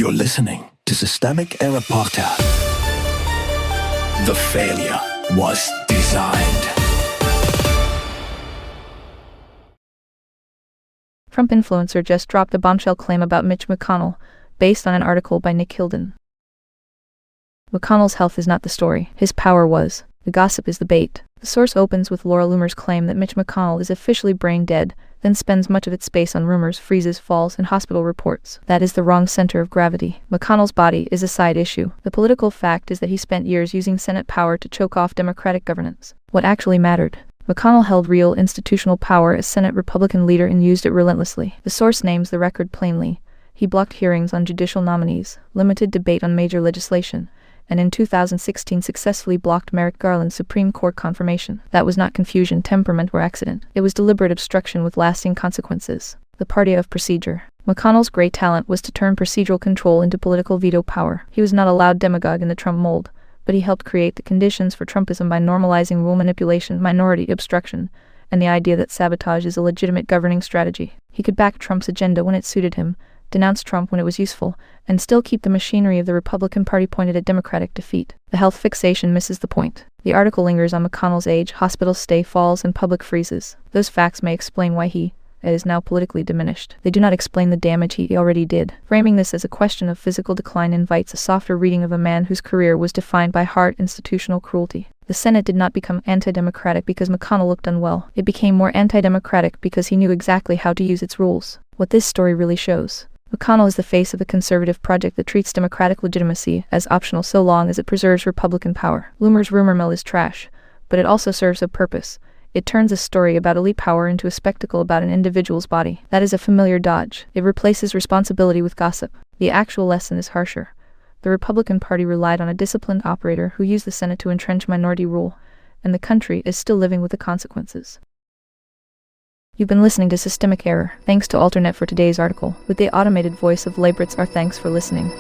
You're listening to Systemic Error Podcast. The failure was designed. Trump influencer just dropped a bombshell claim about Mitch McConnell, based on an article by Nick Hilden. McConnell's health is not the story. His power was. The gossip is the bait. The source opens with Laura Loomer's claim that Mitch McConnell is officially brain dead, then spends much of its space on rumors, freezes, falls, and hospital reports. That is the wrong center of gravity. McConnell's body is a side issue. The political fact is that he spent years using Senate power to choke off Democratic governance. What actually mattered? McConnell held real institutional power as Senate Republican leader and used it relentlessly. The source names the record plainly. He blocked hearings on judicial nominees, limited debate on major legislation, and in 2016 successfully blocked Merrick Garland's Supreme Court confirmation. That was not confusion, temperament, or accident. It was deliberate obstruction with lasting consequences. The party of procedure. McConnell's great talent was to turn procedural control into political veto power. He was not a loud demagogue in the Trump mold, but he helped create the conditions for Trumpism by normalizing rule manipulation, minority obstruction, and the idea that sabotage is a legitimate governing strategy. He could back Trump's agenda when it suited him, denounce Trump when it was useful, and still keep the machinery of the Republican Party pointed at Democratic defeat. The health fixation misses the point. The article lingers on McConnell's age, hospital stay, falls, and public freezes. Those facts may explain why he is now politically diminished. They do not explain the damage he already did. Framing this as a question of physical decline invites a softer reading of a man whose career was defined by hard institutional cruelty. The Senate did not become anti-democratic because McConnell looked unwell. It became more anti-democratic because he knew exactly how to use its rules. What this story really shows: McConnell is the face of a conservative project that treats democratic legitimacy as optional so long as it preserves Republican power. Loomer's rumor mill is trash, but it also serves a purpose. It turns a story about elite power into a spectacle about an individual's body. That is a familiar dodge. It replaces responsibility with gossip. The actual lesson is harsher. The Republican Party relied on a disciplined operator who used the Senate to entrench minority rule, and the country is still living with the consequences. You've been listening to Systemic Error. Thanks to Alternet for today's article. With the automated voice of Labritz, our thanks for listening.